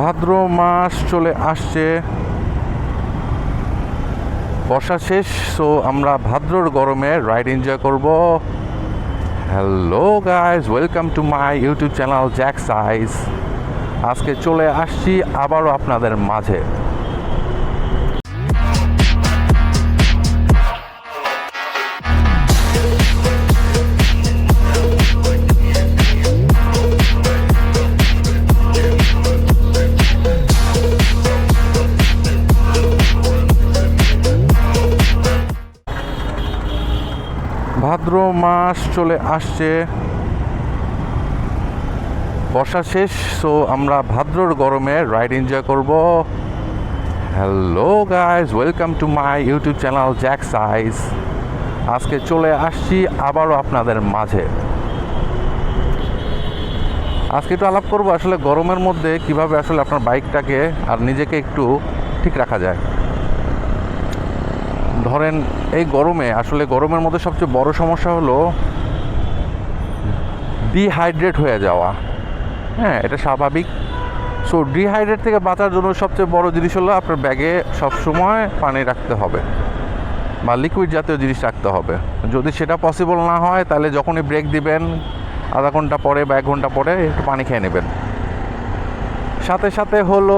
ভাদ্র মাস চলে আসছে, বর্ষা শেষ। সো আমরা ভাদ্রর গরমে রাইড এনজয় করব। Hello guys, welcome to my YouTube channel Jack size. আজকে চলে আসছি আবারও আপনাদের মাঝে। ভাদ্র মাস চলে আসছে, বর্ষা শেষ। সো আমরা ভাদ্রর গরমে রাইড এনজয় করব। Hello guys, welcome to my YouTube channel Jack size. আজকে চলে আসছি আবারও আপনাদের মাঝে। আজকে একটু আলাপ করবো আসলে গরমের মধ্যে কিভাবে আসলে আপনার বাইকটাকে আর নিজেকে একটু ঠিক রাখা যায়। ধরেন এই গরমে আসলে গরমের মধ্যে সবচেয়ে বড় সমস্যা হলো ডিহাইড্রেট হয়ে যাওয়া। হ্যাঁ, এটা স্বাভাবিক। সো ডিহাইড্রেট থেকে বাঁচার জন্য সবচেয়ে বড় জিনিস হলো আপনার ব্যাগে সবসময় পানি রাখতে হবে বা লিকুইড জাতীয় জিনিস রাখতে হবে। যদি সেটা পসিবল না হয় তাহলে যখনই ব্রেক দিবেন আধা ঘন্টা পরে বা 1 ঘন্টা পরে একটু পানি খেয়ে নেবেন। সাথে সাথে হলো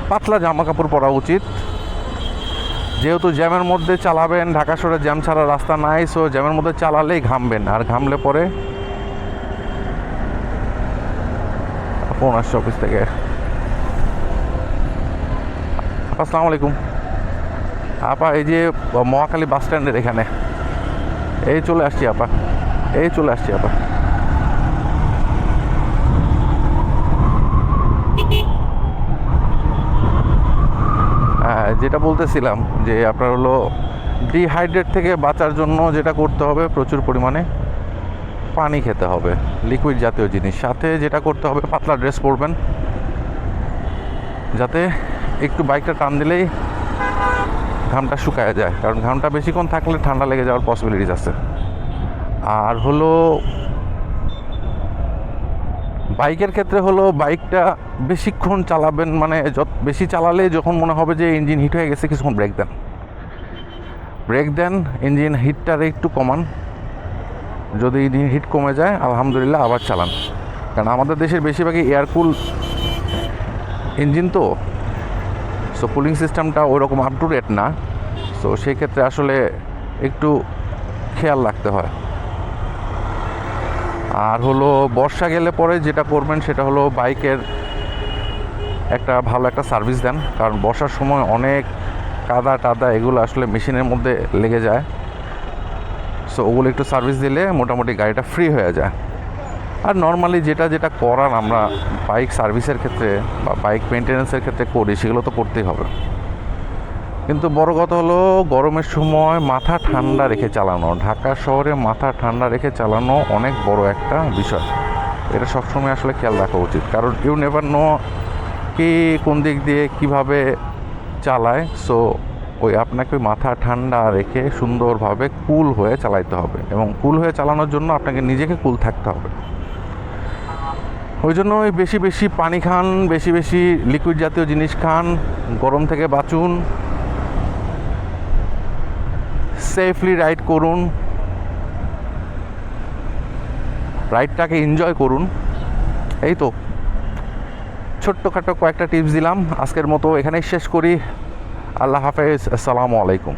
পাতলা জামা কাপড় পরা উচিত, যেহেতু জ্যামের মধ্যে চালাবেন। ঢাকা শহরে জ্যাম ছাড়া রাস্তা নাই। সো জ্যামের মধ্যে চালালেই ঘামবেন, আর ঘামলে পরে ফোন আসছে অফিস থেকে। আসসালামু আলাইকুম আপা, এই যে মহাখালী বাস স্ট্যান্ডের এখানে এই চলে আসছি আপা, এই চলে আসছি আপা। যেটা বলতেছিলাম যে আপনার হলো ডিহাইড্রেট থেকে বাঁচার জন্য যেটা করতে হবে, প্রচুর পরিমাণে পানি খেতে হবে, লিকুইড জাতীয় জিনিস। সাথে যেটা করতে হবে, পাতলা ড্রেস পরবেন যাতে একটু বাইকটা টান দিলেই ঘামটা শুকায় যায়, কারণ ঘামটা বেশিক্ষণ থাকলে ঠান্ডা লেগে যাওয়ার পসিবিলিটিস আছে। আর হলো বাইকের ক্ষেত্রে হলো বাইকটা বেশিক্ষণ চালাবেন, মানে যত বেশি চালালে যখন মনে হবে যে ইঞ্জিন হিট হয়ে গেছে, কিছুক্ষণ ব্রেক দেন, ইঞ্জিন হিটটারে একটু কমান। যদি ইঞ্জিন হিট কমে যায় আলহামদুলিল্লাহ আবার চালান, কারণ আমাদের দেশের বেশিরভাগই এয়ারকুল ইঞ্জিন, তো সো কুলিং সিস্টেমটা ওইরকম আপ টু ডেট না। সো সেই ক্ষেত্রে আসলে একটু খেয়াল রাখতে হয়। আর হলো বর্ষা গেলে পরে যেটা করবেন সেটা হলো বাইকের একটা ভালো একটা সার্ভিস দেন, কারণ বর্ষার সময় অনেক কাদা টাদা এগুলো আসলে মেশিনের মধ্যে লেগে যায়। সো ওগুলো একটু সার্ভিস দিলে মোটামুটি গাড়িটা ফ্রি হয়ে যায়। আর নর্মালি যেটা করার আমরা বাইক সার্ভিসের ক্ষেত্রে বা বাইক মেনটেন্যান্সের ক্ষেত্রে করি, সেগুলো তো করতেই হবে। কিন্তু বড় কথা হলো গরমের সময় মাথা ঠান্ডা রেখে চালানো। ঢাকা শহরে মাথা ঠান্ডা রেখে চালানো অনেক বড় একটা বিষয়। এটা সবসময় আসলে খেয়াল রাখা উচিত, কারণ ইউ নেভার নো কে কোন দিক দিয়ে কিভাবে চালায়। সো আপনাকে মাথা ঠান্ডা রেখে সুন্দরভাবে কুল হয়ে চালাইতে হবে, এবং কুল হয়ে চালানোর জন্য আপনাকে নিজেকে কুল থাকতে হবে। ওই জন্য বেশি বেশি পানি খান, বেশি বেশি লিকুইড জাতীয় জিনিস খান, গরম থেকে বাঁচুন, সেফলি রাইড করুন, রাইডটাকে এনজয় করুন। এই তো ছোট্টখাটো কয়েকটা টিপস দিলাম। আজকের মতো এখানেই শেষ করি। আল্লাহ হাফেজ, আসসালামু আলাইকুম।